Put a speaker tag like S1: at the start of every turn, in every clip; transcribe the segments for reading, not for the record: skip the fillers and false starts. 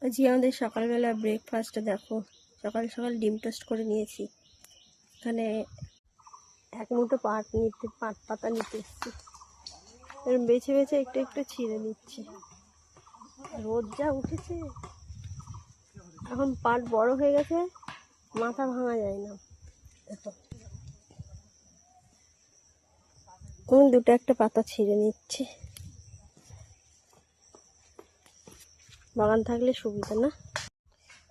S1: আজকে আমাদের সকালবেলা ব্রেকফাস্টটা দেখো, সকাল সকাল ডিম টোস্ট করে নিয়েছি। এখানে এক মুঠো পাট পাতা নিতে এসেছি, এরকম বেছে বেছে একটু একটু ছিঁড়ে নিচ্ছি। রোদ যা উঠেছে, এখন পাট বড় হয়ে গেছে, মাথা ভাঙা যায় না। আমি দুটো একটা পাতা ছিঁড়ে নিচ্ছি, বাগান থাকলে সুবিধা না।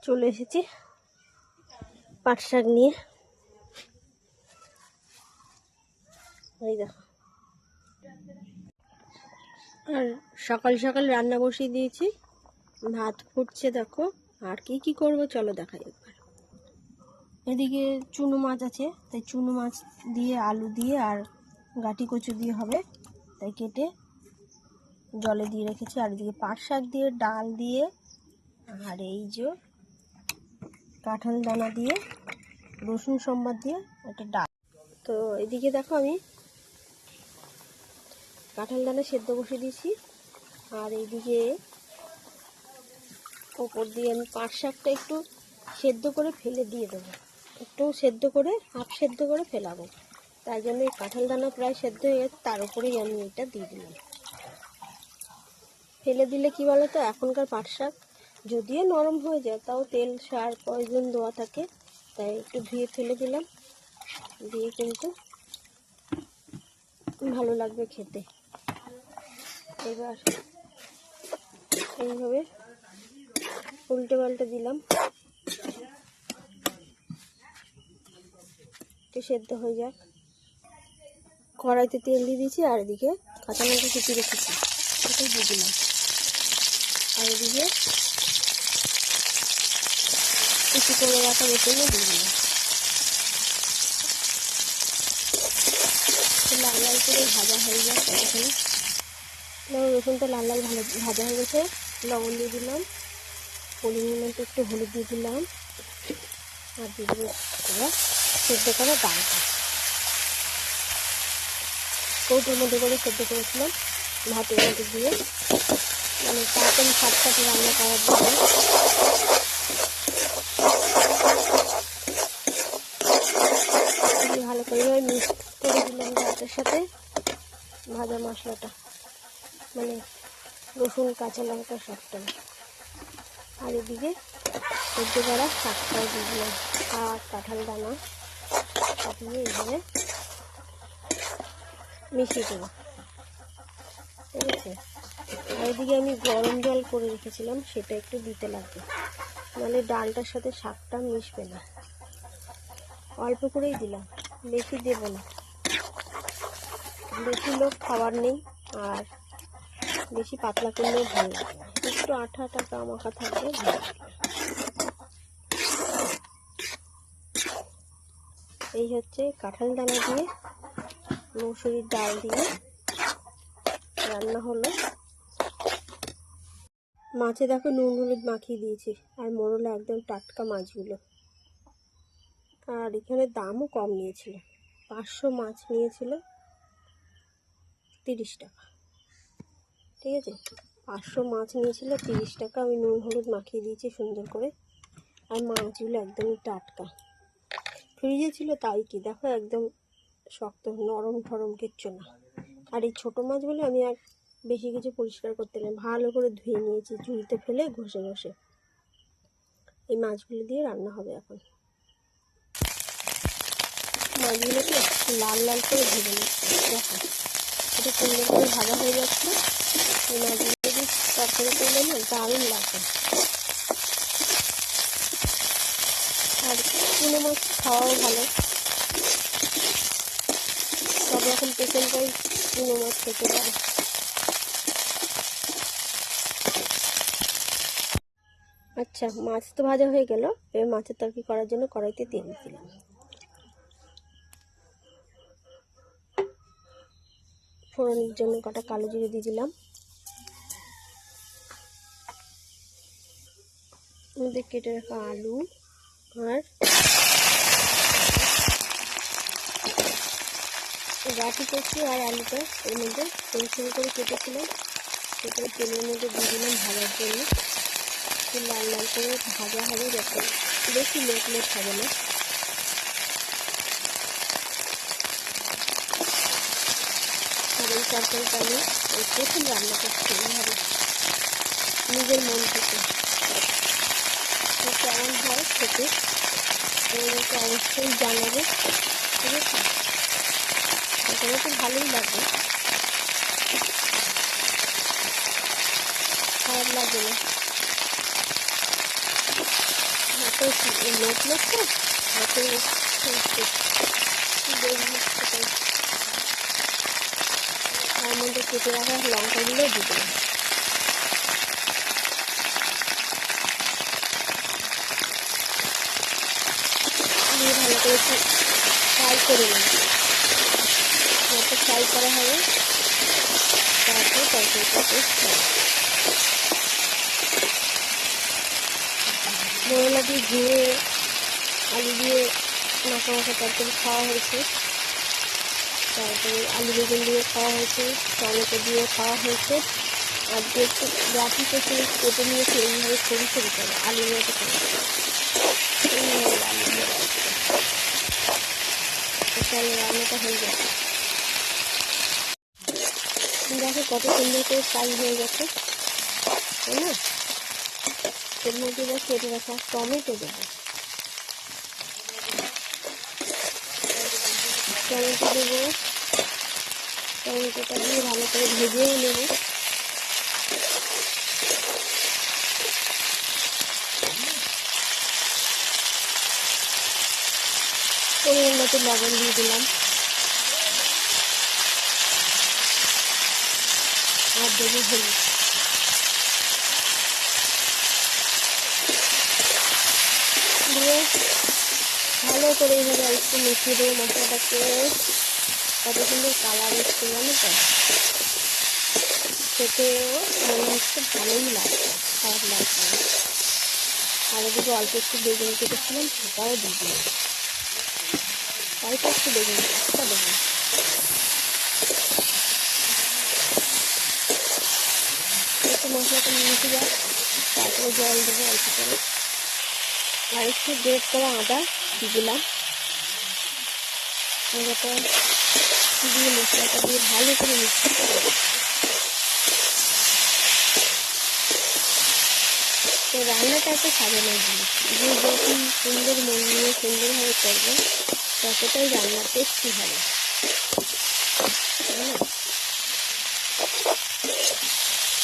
S1: চলে এসেছি পাট শাক নিয়ে, এই দেখো। আর সকাল সকাল রান্না বসিয়ে দিয়েছি, ভাত ফুটছে দেখো। আর কি কি করব চলো দেখাই একবার। এদিকে চুনো মাছ আছে, তাই চুনো মাছ দিয়ে আলু দিয়ে আর গাটি কচু দিয়ে হবে, তাই কেটে জলে দিয়ে রেখেছি। আর এদিকে পাট শাক দিয়ে ডাল দিয়ে, আর এই যে কাঁঠাল দানা দিয়ে রসুন সম্বার দিয়ে একটা ডাল। তো এদিকে দেখো আমি কাঁঠাল দানা সেদ্ধ বসিয়ে দিয়েছি, আর এইদিকে ওপর দিয়ে আমি পাট শাকটা একটু সেদ্ধ করে ফেলে দিয়ে দেবো, একটু সেদ্ধ করে হাফ সেদ্ধ করে ফেলাবো। তাই জন্য এই কাঁঠাল দানা প্রায় সেদ্ধ হয়ে গেছে, তার উপরেই আমি এটা দিয়ে দিলাম। ফেলে দিলে কি বলো তো, এখনকার পাট শাক যদিও নরম হয়ে যায়, তাও তেল সার পয়জন দেওয়া থাকে, তাই একটু ধুয়ে ফেলে দিলাম। দিয়ে কিন্তু ভালো লাগবে খেতে। এবার এইভাবে উল্টে পাল্টে দিলাম, একটু সেদ্ধ হয়ে যাক। কড়াইতে তেল দিয়ে দিয়েছি, আর এদিকে কাঁচা লঙ্কা কুচি রেখেছি, সেটাই দিয়ে দিলাম। আর এদিকে কুচি করে রাখা রসুনও দিয়ে দিলাম। লাল লাল করে ভাজা হয়ে যায় এখানে। রসুনটা লাল লাল ভাজা হয়ে গেছে, লবণ দিয়ে দিলাম, পরিমাণ মতো একটু হলুদ দিয়ে দিলাম, আর দিয়ে দেবো সেদ্ধ করা ডালটা। কৌটোর মধ্যে করে সেদ্ধ করেছিলাম ভাতের মধ্যে দিয়ে, মানে তাড়াতাড়ি সাতটাতে রান্না করার জন্য। ভালো করে মিক্স করে দিলাম ভাতের সাথে ভাজা মশলাটা, মানে রসুন কাঁচা লঙ্কা সবটা। আর এদিকে সেদ্ধ করা শাকটাও দিয়ে দিলাম, আর কাঁঠাল দানা দিয়ে এইভাবে মিশিয়ে দেবো, ঠিক আছে। আর এদিকে আমি গরম জল করে রেখেছিলাম, সেটা একটু দিতে লাগবে, নাহলে ডালটার সাথে শাকটা মিশবে না। অল্প করেই দিলাম, বেশি দেব না, বেশি লোক খাবার নেই, আর বেশি পাতলা করলেও ভালো লাগে না, একটু আঠা আঠা মাখা থাকলে ভালো লাগে। এই হচ্ছে কাঁঠাল দানা দিয়ে মসুরির ডাল দিয়ে রান্না হলো। মাছে দেখো নুন হলুদ মাখিয়ে দিয়েছি, আর মোড়লে একদম টাটকা মাছগুলো। আর এখানে দামও কম নিয়েছিল, 500 মাছ নিয়েছিল 30 টাকা, ঠিক আছে। 500 মাছ নিয়েছিল 30 টাকা। আমি নুন হলুদ মাখিয়ে দিয়েছি সুন্দর করে, আর মাছগুলো একদমই টাটকা, ফ্রিজে ছিল তাই কি দেখো একদম শক্ত নরম ঠরম কিচ্ছু না। আর এই ছোটো মাছগুলো আমি আর বেশি কিছু পরিষ্কার করতে গেলাম, ভালো করে ধুয়ে নিয়েছি ঝুড়িতে ফেলে ঘষে ঘষে। এই মাছগুলো দিয়ে রান্না হবে এখন। মাছগুলোকে লাল লাল করে ভেজে নিচ্ছি, দেখো এটা সুন্দর করে ভাজা হয়ে যাচ্ছে। এই মাছগুলো যদি তরকারি করলে না দারুণ লাগবে। আর চুনো মাছ খাওয়াও ভালো, সব রকম পেশেন্টরাই চুনো মাছ খেতে পারে। আচ্ছা, মাছ তো ভাজা হয়ে গেল, এবার মাছের তরকারি করার জন্য কড়াইতে তেল দিলাম। ফোড়নের জন্য কটা কালো জিরে দিয়ে দিলাম, মধ্যে কেটে রাখা আলু আর গাঠি করছি, আর আলুটা এর মধ্যে ছোটো করে কেটেছিলাম, সেটা তেলের মধ্যে দিয়ে দিলাম ভাজার জন্য। একটু লাল লাল করে ভাজা হবে, যাতে বেশি লেট হবে না। আর এই তরকারিটা আমি প্রথম রান্না করছি এইভাবে নিজের মন থেকে। কেমন হয় খেতে ওদেরকে অবশ্যই জানাবে, ঠিক আছে? এখানে তো ভালোই লাগবে, খারাপ লাগবে না। হাতে লোট লোট তো হাতে তার মধ্যে কেটে রাখা লঙ্কাগুলো দিয়ে দেবো। দিয়ে ভালো করে ফ্রাই করে নেব, যত ফ্রাই করা হবে তারপর তরকারিটা টেস্ট হবে। মশলা দিয়ে ঘিরে আলু দিয়ে মাখা মাখা তরকারি খাওয়া হয়েছে, তারপরে আলু বেগুন দিয়ে খাওয়া হয়েছে, টমেটো দিয়ে খাওয়া হয়েছে। আজকে একটু রাতি থেকে কেটে নিয়েছি এইভাবে ছড়ি ছড়ি করে আলু মতো করে এইভাবে আলু দিয়ে তাহলে রান্নাটা হয়ে গেছে। দেখো কত সুন্দর করে ফ্রাই হয়ে গেছে, তাই না? এর মধ্যে এবার কেটে রাখা টমেটো দেবো, টমেটো দেবো। টমেটোটা দিয়ে ভালো করে ভেজেও নেব। পরিমাণ মতো লবণ দিয়ে দিলাম, আর দেবো হলুদ। দিয়ে ভালো করে এইভাবে একটু মিশিয়ে দেবো মশলাটাকে। কত সুন্দর কালার এসছে জানো তো, খেতেও মনে হচ্ছে ভালোই লাগছে, খারাপ লাগছে না। আর এদিকে অল্প একটু বেগুন কেটেছিলাম, সেটাও দিয়ে দিলাম। অল্প একটু বেগুন, একটা বেগুন। একটু মশলাটা মিশে যায়, তারপরে জল দেবো অল্প করে। আর একটু গ্রেট করা আদা দিয়ে দিলাম। আদাটা দিয়ে মশলাটা দিয়ে ভালো করে মিক্স করে তো রান্নাটা একটা সাজানোর জিনিস, যে যখন সুন্দর মন নিয়ে সুন্দরভাবে করবে ততটাই রান্নার টেস্টি হবে, তাই না?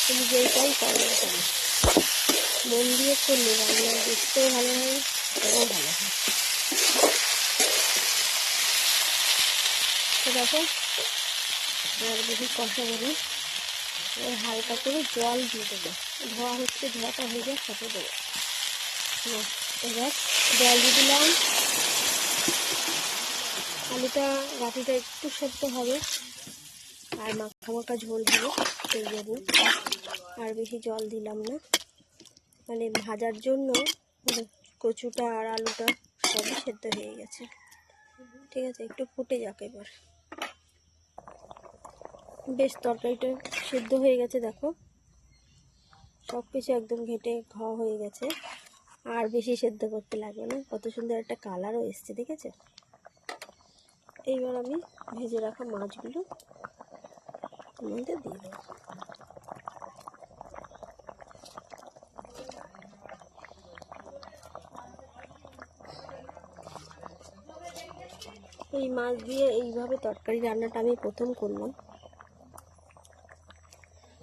S1: তুমি যেটাই করো না কেন মন দিয়ে করলে রান্না দেখতেও ভালো হয়, খেতেও ভালো হয়। তো দেখো আর বেশি কষাবো না, হালকা করে জল দিয়ে দেবো। ধোয়া হচ্ছে, ধোয়াটা হয়ে যায় সাথে দেবো। এবার জল দিয়ে দিলাম। আলুটা বাটিটা একটু সেদ্ধ হবে আর মাখা মাখা ঝোল হবে, সেই জন্য আর বেশি জল দিলাম না। মানে ভাজার জন্য কচুটা আর আলুটা সবই সেদ্ধ হয়ে গেছে, ঠিক আছে? একটু ফুটে যাক এবার। বেশ তরকারিটা সেদ্ধ হয়ে গেছে, দেখো সব কিছু একদম ঘেটে খাওয়া হয়ে গেছে। আর বেশি সেদ্ধ করতে লাগবে না, কত সুন্দর একটা কালারও এসছে, দেখেছো? এইবার আমি ভেজে রাখা মাছগুলো মধ্যে দিয়ে দেবো। এই মাছ দিয়ে এইভাবে তরকারি রান্নাটা আমি প্রথম করলাম।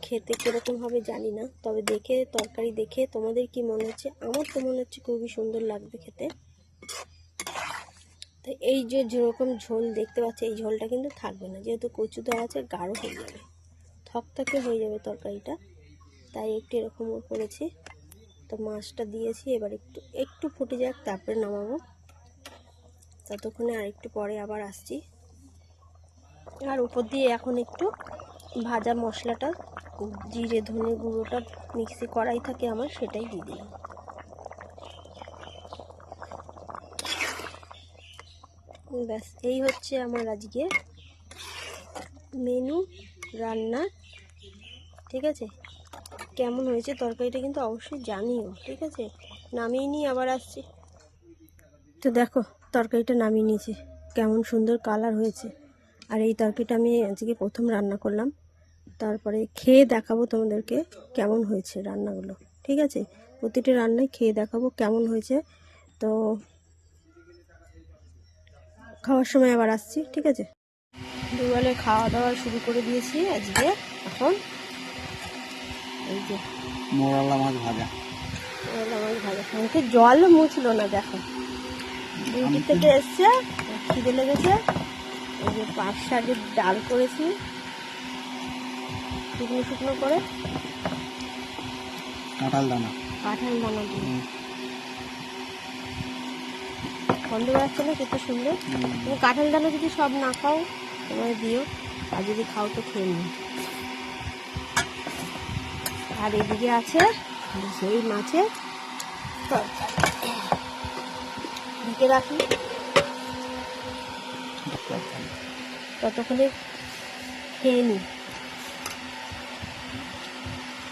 S1: খেতে কীরকম হবে জানি না, তবে দেখে তরকারি দেখে তোমাদের কি মনে হচ্ছে? আমার তো মনে হচ্ছে খুবই সুন্দর লাগবে খেতে। তো এই যে যেরকম ঝোল দেখতে পাচ্ছি, এই ঝোলটা কিন্তু থাকবে না, যেহেতু কচু দেওয়া আছে গাঢ় হয়ে যাবে, থকথকে হয়ে যাবে তরকারিটা, তাই একটু এরকম করেছি। তো মাছটা দিয়েছি, এবার একটু একটু ফুটে যাক, তারপরে নামাবো। ততক্ষণে আর একটু পরে আবার আসছি। আর উপর দিয়ে এখন একটু ভাজা মশলাটা, জিরে ধনে গুঁড়োটা মিক্সি করাই থাকে আমার, সেটাই দিয়ে দিলাম। ব্যাস এই হচ্ছে আমার আজকে মেনু রান্না, ঠিক আছে? কেমন হয়েছে তরকারিটা কিন্তু অবশ্যই জানিও, ঠিক আছে? নামিয়ে নিয়ে আবার আসছি। তো দেখো তরকারিটা নামিয়ে নিয়েছি, কেমন সুন্দর কালার হয়েছে। আর এই তরকারিটা আমি আজকে প্রথম রান্না করলাম, তারপরে খেয়ে দেখাবো তোমাদেরকে কেমন হয়েছে রান্নাগুলো, ঠিক আছে? প্রতিটি রান্নায় খেয়ে দেখাবো কেমন হয়েছে। তো খাওয়ার সময় আবার আসছি, ঠিক আছে? দুবেলে খাওয়া দাওয়া শুরু করে দিয়েছি আজকে। এখন এই যে
S2: মোরালা মাছ ভাজা,
S1: মোরালা মাছ ভাজা, মুখে জল মুছলো না। দেখো ডিউটি থেকে এসছে, খিদে লেগেছে। এই যে পাট শাকের ডাল করেছি শুকনো শুকনো করে,
S2: কাঁঠাল দানা
S1: দিয়ে গন্ধ বেড়াচ্ছে না কত সুন্দর। তুমি কাঁঠাল দানা যদি সব না খাও তোমায় দিও, আর যদি খাও তো খেয়ে নিও। আর এদিকে আছে সেই মাছের তরকারি, ঢেকে রাখি ততক্ষণে খেয়ে নিই।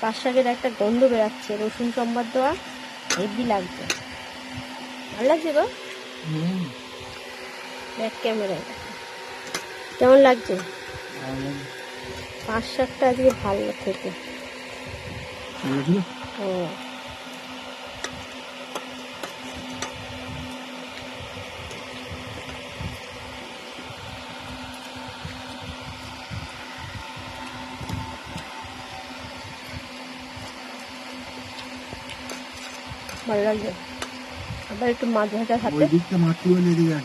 S1: পাট শাকের একটা গন্ধ বেরাচ্ছে, রসুন সম্বাদ দেওয়া, হেভি লাগছে, ভালো লাগছে গো। ব্যাক ক্যামেরায় কেমন লাগছে? পাট শাকটা আজকে ভালো খেতে। ও ভালো লাগছে। আবার একটু মাছ ভাজা খাতে।
S2: ওই দিকটা মাছ তুলে নিয়ে দিবেন।